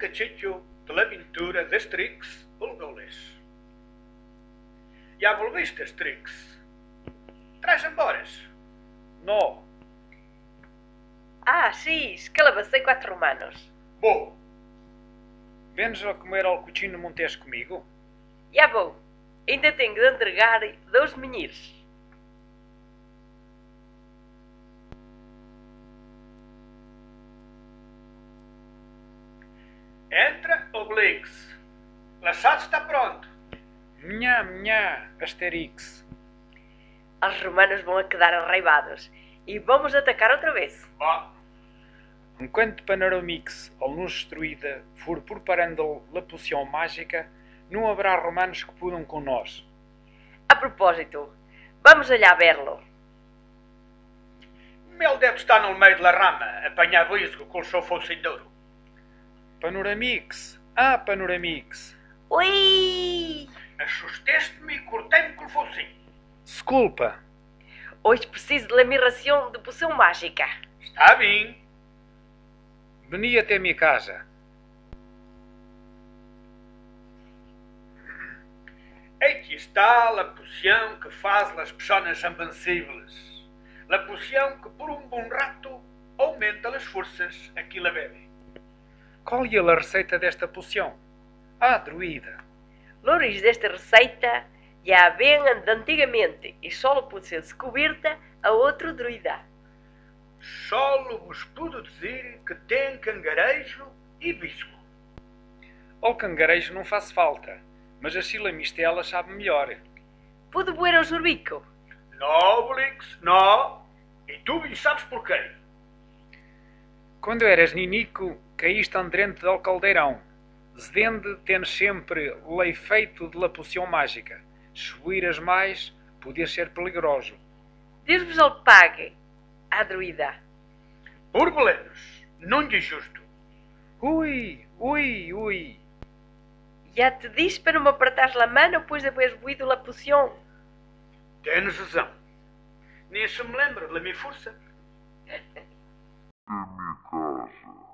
cachillo de la aventura de Asterix, o Gaules. Já volviste, Asterix? Traz embores? No. Ah, sí, escalabacei 4 romanos. Bom, Vens a comer ao cochino montés comigo? Já vou. Ainda tenho de entregar 2 menires. entra, Obelix. L'assado está pronto. Nhá, Asterix. Os romanos vão a quedar arraivados e vamos atacar outra vez. Bom, Enquanto Panoramix, ou luz destruída, for preparando a poção mágica, não haverá romanos que podam com nós. A propósito, vamos olhar verlo. ele deve estar no meio da rama, apanhado isso com o seu focinheiro. Panoramix! Panoramix! Ui! Assusteste-me e cortei-me com o focinho. Desculpa! Hoje preciso de laminação de poção mágica. Está bem. Veni até minha casa. Aqui está a poção que faz as pessoas invencíveis. A poção que por um bom rato aumenta as forças a que la bebem. Qual é a receita desta poção? Druida! Louris desta receita já vem de antigamente e só pode ser descoberta a outro druida. Só vos puedo dizer que tem cangarejo e bisco. Ao cangarejo não faz falta, mas a Sila Mistela sabe melhor. Pode boer ao sorbico? Não, Blix, não. E tu bem sabes porquê. Quando eras ninico, caíste andrente ao caldeirão. Zedende tens sempre o efeito de la poção mágica. Se buiras mais, podias ser peligroso. Deus vos o pague, a druida. Por belenos, não de justo. Ui! Já te disse para não me apertares a mão depois de haveres bebido a poção. Tens razão. Nem se me lembra da minha força. Minha casa.